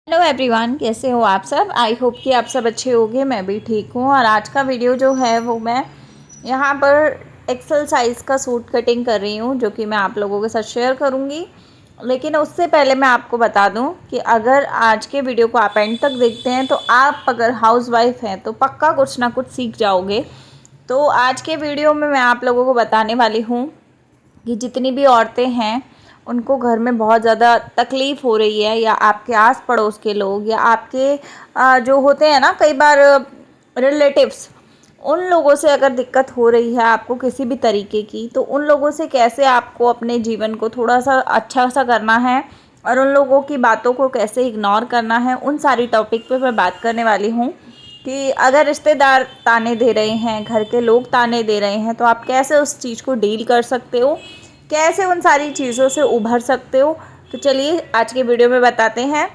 Hello everyone, कैसे हो आप सब। आई होप कि आप सब अच्छे होंगे। मैं भी ठीक हूँ। और आज का वीडियो जो है वो मैं यहाँ पर एक्सरसाइज का सूट कटिंग कर रही हूँ, जो कि मैं आप लोगों के साथ शेयर करूँगी। लेकिन उससे पहले मैं आपको बता दूँ कि अगर आज के वीडियो को आप एंड तक देखते हैं तो आप अगर हाउस वाइफ हैं तो पक्का कुछ ना कुछ सीख जाओगे। तो आज के वीडियो में मैं आप लोगों को बताने वाली हूँ कि जितनी भी औरतें हैं उनको घर में बहुत ज़्यादा तकलीफ़ हो रही है, या आपके आस पड़ोस के लोग, या आपके जो होते हैं ना कई बार रिलेटिव्स, उन लोगों से अगर दिक्कत हो रही है आपको किसी भी तरीके की, तो उन लोगों से कैसे आपको अपने जीवन को थोड़ा सा अच्छा सा करना है और उन लोगों की बातों को कैसे इग्नोर करना है, उन सारी टॉपिक पे मैं बात करने वाली हूँ। कि अगर रिश्तेदार ताने दे रहे हैं, घर के लोग ताने दे रहे हैं, तो आप कैसे उस चीज़ को डील कर सकते हो, कैसे उन सारी चीज़ों से उभर सकते हो। तो चलिए आज के वीडियो में बताते हैं।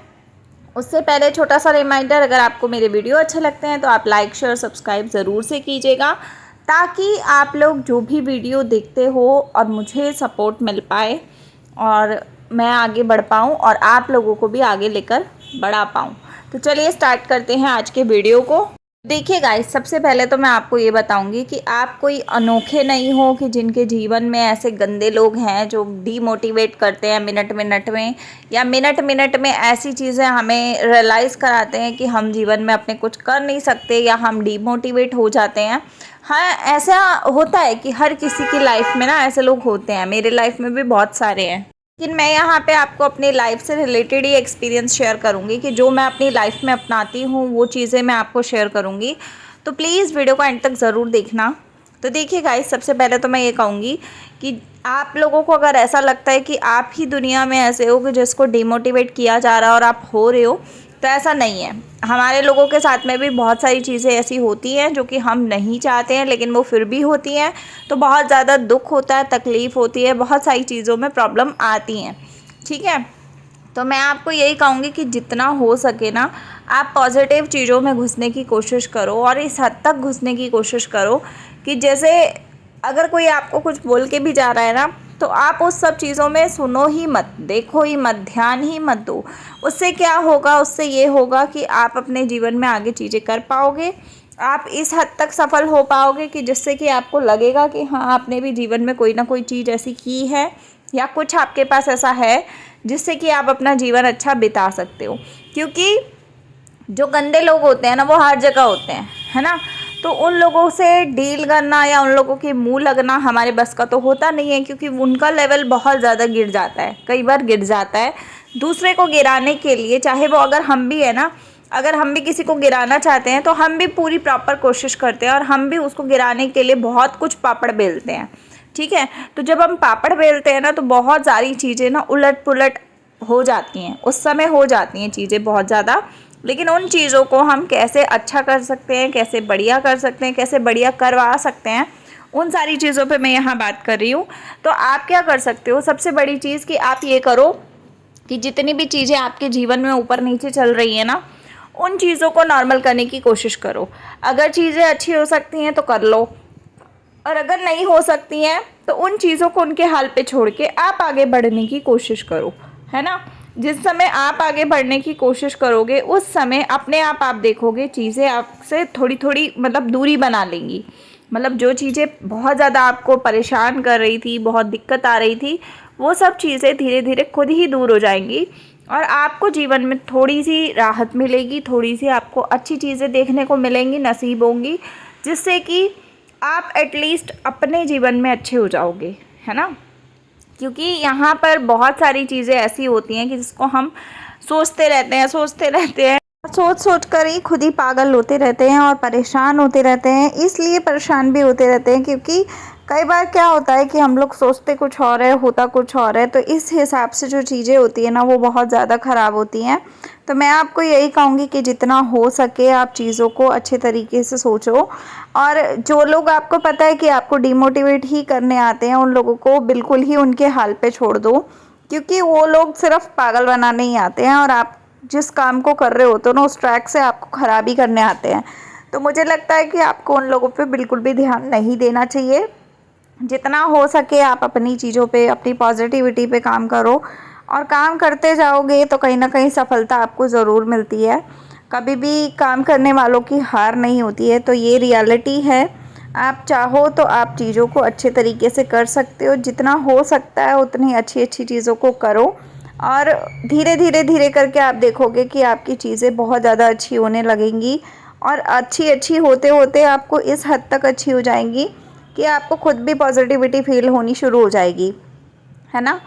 उससे पहले छोटा सा रिमाइंडर, अगर आपको मेरे वीडियो अच्छे लगते हैं तो आप लाइक शेयर सब्सक्राइब ज़रूर से कीजिएगा, ताकि आप लोग जो भी वीडियो देखते हो और मुझे सपोर्ट मिल पाए और मैं आगे बढ़ पाऊँ और आप लोगों को भी आगे लेकर बढ़ा पाऊँ। तो चलिए स्टार्ट करते हैं आज के वीडियो को। देखिए गाइस, सबसे पहले तो मैं आपको ये बताऊंगी कि आप कोई अनोखे नहीं हो कि जिनके जीवन में ऐसे गंदे लोग हैं जो डीमोटिवेट करते हैं मिनट मिनट में, या मिनट मिनट में ऐसी चीज़ें हमें रियलाइज़ कराते हैं कि हम जीवन में अपने कुछ कर नहीं सकते या हम डीमोटिवेट हो जाते हैं। हाँ, ऐसा होता है कि हर किसी की लाइफ में ना ऐसे लोग होते हैं। मेरे लाइफ में भी बहुत सारे हैं, लेकिन मैं यहाँ पे आपको अपनी लाइफ से रिलेटेड ही एक्सपीरियंस शेयर करूँगी कि जो मैं अपनी लाइफ में अपनाती हूँ वो चीज़ें मैं आपको शेयर करूँगी। तो प्लीज़ वीडियो को एंड तक ज़रूर देखना। तो देखिए गाइस, सबसे पहले तो मैं ये कहूँगी कि आप लोगों को अगर ऐसा लगता है कि आप ही दुनिया में ऐसे हो कि जिसको डिमोटिवेट किया जा रहा है और आप हो रहे हो, तो ऐसा नहीं है। हमारे लोगों के साथ में भी बहुत सारी चीज़ें ऐसी होती हैं जो कि हम नहीं चाहते हैं, लेकिन वो फिर भी होती हैं। तो बहुत ज़्यादा दुख होता है, तकलीफ़ होती है, बहुत सारी चीज़ों में प्रॉब्लम आती हैं। ठीक है, तो मैं आपको यही कहूँगी कि जितना हो सके ना आप पॉजिटिव चीज़ों में घुसने की कोशिश करो, और इस हद तक घुसने की कोशिश करो कि जैसे अगर कोई आपको कुछ बोल के भी जा रहा है ना, तो आप उस सब चीज़ों में सुनो ही मत, देखो ही मत, ध्यान ही मत दो। उससे क्या होगा, उससे ये होगा कि आप अपने जीवन में आगे चीज़ें कर पाओगे। आप इस हद तक सफल हो पाओगे कि जिससे कि आपको लगेगा कि हाँ, आपने भी जीवन में कोई ना कोई चीज़ ऐसी की है, या कुछ आपके पास ऐसा है जिससे कि आप अपना जीवन अच्छा बिता सकते हो। क्योंकि जो गंदे लोग होते हैं ना वो हर जगह होते हैं, है ना। तो उन लोगों से डील करना या उन लोगों के मुंह लगना हमारे बस का तो होता नहीं है, क्योंकि उनका लेवल बहुत ज़्यादा गिर जाता है, कई बार गिर जाता है। दूसरे को गिराने के लिए, चाहे वो अगर हम भी है ना, अगर हम भी किसी को गिराना चाहते हैं तो हम भी पूरी प्रॉपर कोशिश करते हैं और हम भी उसको गिराने के लिए बहुत कुछ पापड़ बेलते हैं। ठीक है, तो जब हम पापड़ बेलते हैं ना तो बहुत सारी चीज़ें ना उलट पुलट हो जाती हैं, उस समय हो जाती हैं चीज़ें बहुत ज़्यादा। लेकिन उन चीज़ों को हम कैसे अच्छा कर सकते हैं, कैसे बढ़िया कर सकते हैं, कैसे बढ़िया करवा सकते हैं, उन सारी चीज़ों पे मैं यहाँ बात कर रही हूँ। तो आप क्या कर सकते हो, सबसे बड़ी चीज़ कि आप ये करो कि जितनी भी चीज़ें आपके जीवन में ऊपर नीचे चल रही हैं ना, उन चीज़ों को नॉर्मल करने की कोशिश करो। अगर चीज़ें अच्छी हो सकती हैं तो कर लो, और अगर नहीं हो सकती हैं तो उन चीज़ों को उनके हाल पे छोड़ के आप आगे बढ़ने की कोशिश करो, है ना। जिस समय आप आगे बढ़ने की कोशिश करोगे उस समय अपने आप देखोगे चीज़ें आपसे थोड़ी थोड़ी मतलब दूरी बना लेंगी। मतलब जो चीज़ें बहुत ज़्यादा आपको परेशान कर रही थी, बहुत दिक्कत आ रही थी, वो सब चीज़ें धीरे धीरे खुद ही दूर हो जाएंगी और आपको जीवन में थोड़ी सी राहत मिलेगी, थोड़ी सी आपको अच्छी चीज़ें देखने को मिलेंगी, नसीब होंगी, जिससे कि आप एटलीस्ट अपने जीवन में अच्छे हो जाओगे, है ना। क्योंकि यहाँ पर बहुत सारी चीज़ें ऐसी होती हैं कि जिसको हम सोचते रहते हैं, सोच सोच कर ही खुद ही पागल होते रहते हैं और परेशान होते रहते हैं। इसलिए परेशान भी होते रहते हैं क्योंकि कई बार क्या होता है कि हम लोग सोचते कुछ और है, होता कुछ और है। तो इस हिसाब से जो चीज़ें होती है ना वो बहुत ज़्यादा ख़राब होती हैं। तो मैं आपको यही कहूँगी कि जितना हो सके आप चीज़ों को अच्छे तरीके से सोचो, और जो लोग आपको पता है कि आपको डिमोटिवेट ही करने आते हैं उन लोगों को बिल्कुल ही उनके हाल पे छोड़ दो, क्योंकि वो लोग सिर्फ पागल बनाने ही आते हैं और आप जिस काम को कर रहे होते हो ना उस ट्रैक से आपको ख़राब ही करने आते हैं। तो मुझे लगता है कि आपको उन लोगों पे बिल्कुल भी ध्यान नहीं देना चाहिए। जितना हो सके आप अपनी चीज़ों पे, अपनी पॉजिटिविटी पे काम करो और काम करते जाओगे तो कहीं ना कहीं सफलता आपको ज़रूर मिलती है। कभी भी काम करने वालों की हार नहीं होती है, तो ये रियलिटी है। आप चाहो तो आप चीज़ों को अच्छे तरीके से कर सकते हो, जितना हो सकता है उतनी अच्छी अच्छी चीज़ों को करो, और धीरे धीरे धीरे करके आप देखोगे कि आपकी चीज़ें बहुत ज़्यादा अच्छी होने लगेंगी, और अच्छी अच्छी होते होते आपको इस हद तक अच्छी हो जाएंगी कि आपको खुद भी पॉजिटिविटी फील होनी शुरू हो जाएगी, है ना।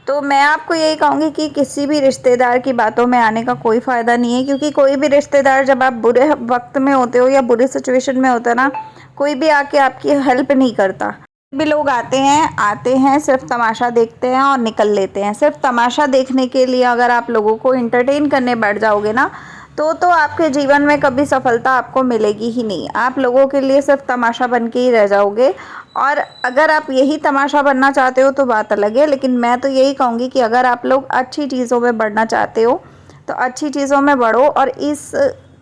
तो मैं आपको यही कहूँगी कि किसी भी रिश्तेदार की बातों में आने का कोई फ़ायदा नहीं है, क्योंकि कोई भी रिश्तेदार जब आप बुरे वक्त में होते हो या बुरे सिचुएशन में होते हो ना, कोई भी आके आपकी हेल्प नहीं करता। भी लोग आते हैं सिर्फ तमाशा देखते हैं और निकल लेते हैं। सिर्फ तमाशा देखने के लिए अगर आप लोगों को इंटरटेन करने बैठ जाओगे ना, तो आपके जीवन में कभी सफलता आपको मिलेगी ही नहीं। आप लोगों के लिए सिर्फ तमाशा बन के ही रह जाओगे। और अगर आप यही तमाशा बनना चाहते हो तो बात अलग है, लेकिन मैं तो यही कहूँगी कि अगर आप लोग अच्छी चीज़ों में बढ़ना चाहते हो तो अच्छी चीज़ों में बढ़ो, और इस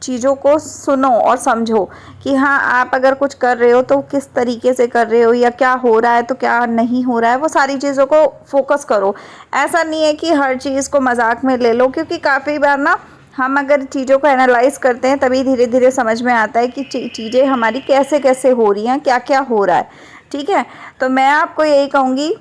चीज़ों को सुनो और समझो कि हाँ, आप अगर कुछ कर रहे हो तो किस तरीके से कर रहे हो, या क्या हो रहा है तो क्या नहीं हो रहा है, वो सारी चीज़ों को फोकस करो। ऐसा नहीं है कि हर चीज़ को मजाक में ले लो, क्योंकि काफ़ी बार ना हम अगर चीज़ों को एनालाइज करते हैं तभी धीरे धीरे समझ में आता है कि चीज़ें हमारी कैसे कैसे हो रही हैं, क्या क्या हो रहा है। ठीक है, तो मैं आपको यही कहूँगी,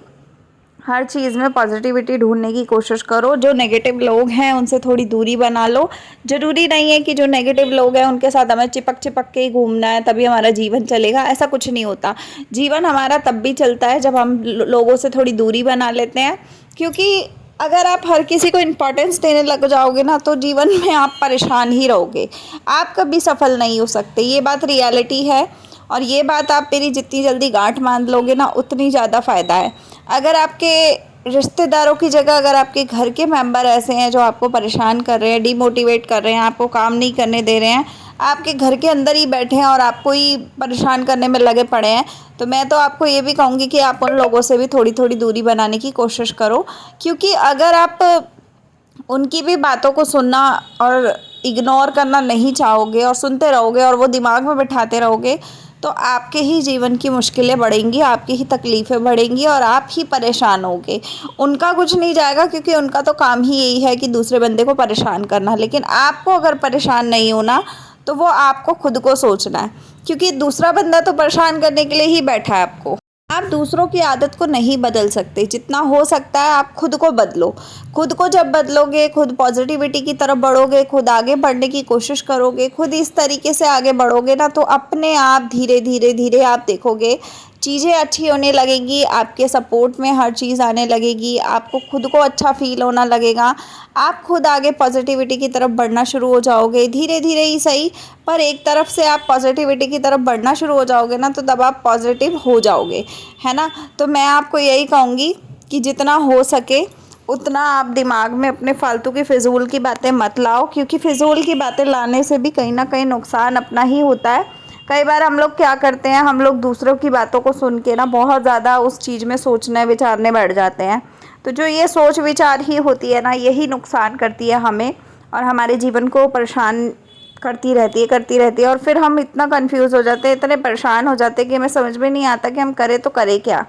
हर चीज़ में पॉजिटिविटी ढूंढने की कोशिश करो। जो नेगेटिव लोग हैं उनसे थोड़ी दूरी बना लो। ज़रूरी नहीं है कि जो नेगेटिव लोग हैं उनके साथ हमें चिपक चिपक के ही घूमना है तभी हमारा जीवन चलेगा, ऐसा कुछ नहीं होता। जीवन हमारा तब भी चलता है जब हम लोगों से थोड़ी दूरी बना लेते हैं, क्योंकि अगर आप हर किसी को इम्पोर्टेंस देने लग जाओगे ना तो जीवन में आप परेशान ही रहोगे, आप कभी सफल नहीं हो सकते। ये बात रियलिटी है, और ये बात आप मेरी जितनी जल्दी गांठ बांध लोगे ना उतनी ज़्यादा फ़ायदा है। अगर आपके रिश्तेदारों की जगह अगर आपके घर के मेंबर ऐसे हैं जो आपको परेशान कर रहे हैं, डिमोटिवेट कर रहे हैं, आपको काम नहीं करने दे रहे हैं, आपके घर के अंदर ही बैठे हैं और आपको ही परेशान करने में लगे पड़े हैं, तो मैं तो आपको ये भी कहूँगी कि आप उन लोगों से भी थोड़ी थोड़ी दूरी बनाने की कोशिश करो। क्योंकि अगर आप उनकी भी बातों को सुनना और इग्नोर करना नहीं चाहोगे और सुनते रहोगे और वो दिमाग में बिठाते रहोगे, तो आपके ही जीवन की मुश्किलें बढ़ेंगी, आपकी ही तकलीफ़ें बढ़ेंगी और आप ही परेशान होगे। उनका कुछ नहीं जाएगा, क्योंकि उनका तो काम ही यही है कि दूसरे बंदे को परेशान करना। लेकिन आपको अगर परेशान नहीं होना तो वो आपको खुद को सोचना है, क्योंकि दूसरा बंदा तो परेशान करने के लिए ही बैठा है आपको। आप दूसरों की आदत को नहीं बदल सकते, जितना हो सकता है आप खुद को बदलो। खुद को जब बदलोगे, खुद पॉजिटिविटी की तरफ बढ़ोगे, खुद आगे बढ़ने की कोशिश करोगे, खुद इस तरीके से आगे बढ़ोगे ना, तो अपने आप धीरे धीरे धीरे आप देखोगे चीज़ें अच्छी होने लगेंगी, आपके सपोर्ट में हर चीज़ आने लगेगी, आपको खुद को अच्छा फील होना लगेगा, आप खुद आगे पॉजिटिविटी की तरफ बढ़ना शुरू हो जाओगे। धीरे धीरे ही सही, पर एक तरफ से आप पॉजिटिविटी की तरफ बढ़ना शुरू हो जाओगे ना, तो तब आप पॉजिटिव हो जाओगे, है ना। तो मैं आपको यही कहूँगी कि जितना हो सके उतना आप दिमाग में अपने फालतू की फ़िज़ूल की बातें मत लाओ, क्योंकि फ़िज़ूल की बातें लाने से भी कहीं ना कहीं नुकसान अपना ही होता है। कई बार हम लोग क्या करते हैं, हम लोग दूसरों की बातों को सुन के ना बहुत ज़्यादा उस चीज़ में सोचने विचारने बैठ जाते हैं, तो जो ये सोच विचार ही होती है ना, यही नुकसान करती है हमें और हमारे जीवन को परेशान करती रहती है। और फिर हम इतना कंफ्यूज हो जाते हैं, इतने परेशान हो जाते हैं कि हमें समझ में नहीं आता कि हम करें तो करें क्या,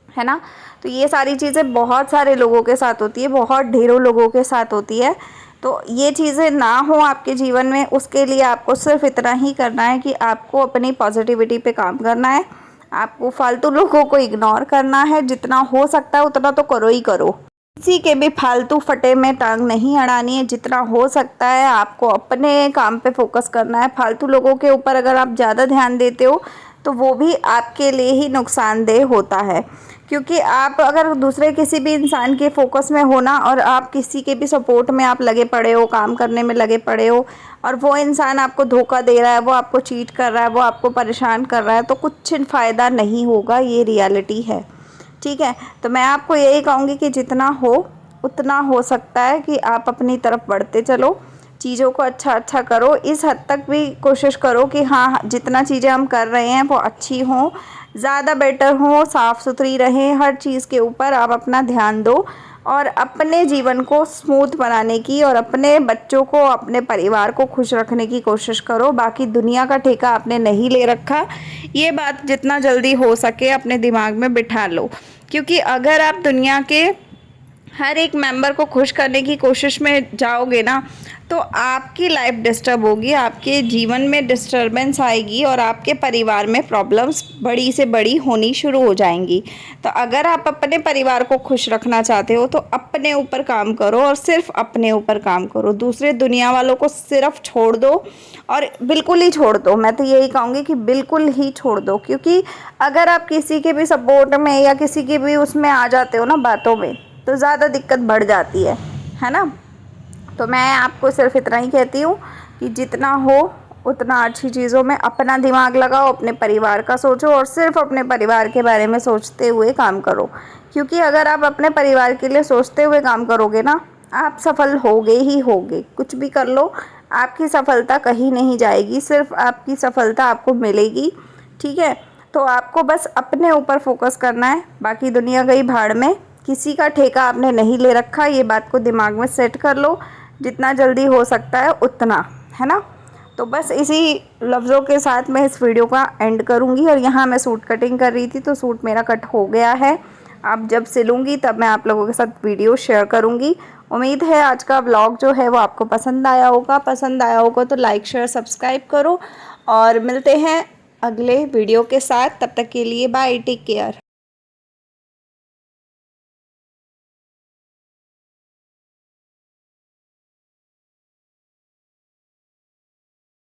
है ना। तो ये सारी चीज़ें बहुत सारे लोगों के साथ होती है, बहुत ढेरों लोगों के साथ होती है। तो ये चीज़ें ना हो आपके जीवन में, उसके लिए आपको सिर्फ इतना ही करना है कि आपको अपनी पॉजिटिविटी पे काम करना है, आपको फालतू लोगों को इग्नोर करना है, जितना हो सकता है उतना तो करो ही करो। किसी के भी फालतू फटे में टांग नहीं अड़ानी है, जितना हो सकता है आपको अपने काम पे फोकस करना है। फालतू लोगों के ऊपर अगर आप ज़्यादा ध्यान देते हो तो वो भी आपके लिए ही नुकसानदेह होता है, क्योंकि आप अगर दूसरे किसी भी इंसान के फोकस में हो ना, और आप किसी के भी सपोर्ट में आप लगे पड़े हो, काम करने में लगे पड़े हो, और वो इंसान आपको धोखा दे रहा है, वो आपको चीट कर रहा है, वो आपको परेशान कर रहा है, तो कुछ फ़ायदा नहीं होगा। ये रियलिटी है, ठीक है। तो मैं आपको यही कहूँगी कि जितना हो उतना हो सकता है कि आप अपनी तरफ बढ़ते चलो, चीज़ों को अच्छा करो। इस हद तक भी कोशिश करो कि हाँ, जितना चीज़ें हम कर रहे हैं वो अच्छी हों, ज़्यादा बेटर हों, साफ़ सुथरी रहें। हर चीज़ के ऊपर आप अपना ध्यान दो और अपने जीवन को स्मूथ बनाने की और अपने बच्चों को, अपने परिवार को खुश रखने की कोशिश करो। बाकी दुनिया का ठेका आपने नहीं ले रखा, ये बात जितना जल्दी हो सके अपने दिमाग में बिठा लो, क्योंकि अगर आप दुनिया के हर एक मेंबर को खुश करने की कोशिश में जाओगे ना, तो आपकी लाइफ डिस्टर्ब होगी, आपके जीवन में डिस्टरबेंस आएगी और आपके परिवार में प्रॉब्लम्स बड़ी से बड़ी होनी शुरू हो जाएंगी। तो अगर आप अपने परिवार को खुश रखना चाहते हो तो अपने ऊपर काम करो और सिर्फ अपने ऊपर काम करो। दूसरे दुनिया वालों को सिर्फ छोड़ दो और बिल्कुल ही छोड़ दो। मैं तो यही कहूँगी कि बिल्कुल ही छोड़ दो, क्योंकि अगर आप किसी के भी सपोर्ट में या किसी के भी उसमें आ जाते हो ना बातों में, तो ज़्यादा दिक्कत बढ़ जाती है ना। तो मैं आपको सिर्फ इतना ही कहती हूँ कि जितना हो उतना अच्छी चीज़ों में अपना दिमाग लगाओ, अपने परिवार का सोचो और सिर्फ अपने परिवार के बारे में सोचते हुए काम करो। क्योंकि अगर आप अपने परिवार के लिए सोचते हुए काम करोगे ना, आप सफल होगे ही होगे। कुछ भी कर लो, आपकी सफलता कहीं नहीं जाएगी, सिर्फ आपकी सफलता आपको मिलेगी। ठीक है, तो आपको बस अपने ऊपर फोकस करना है, बाकी दुनिया गई भाड़ में। किसी का ठेका आपने नहीं ले रखा, ये बात को दिमाग में सेट कर लो। जितना जल्दी हो सकता है उतना, है ना। तो बस इसी लफ्ज़ों के साथ मैं इस वीडियो का एंड करूँगी। और यहाँ मैं सूट कटिंग कर रही थी तो सूट मेरा कट हो गया है। अब जब सिलूँगी तब मैं आप लोगों के साथ वीडियो शेयर करूँगी। उम्मीद है आज का व्लॉग जो है वो आपको पसंद आया होगा। पसंद आया होगा तो लाइक शेयर सब्सक्राइब करो और मिलते हैं अगले वीडियो के साथ। तब तक के लिए बाय, टेक केयर।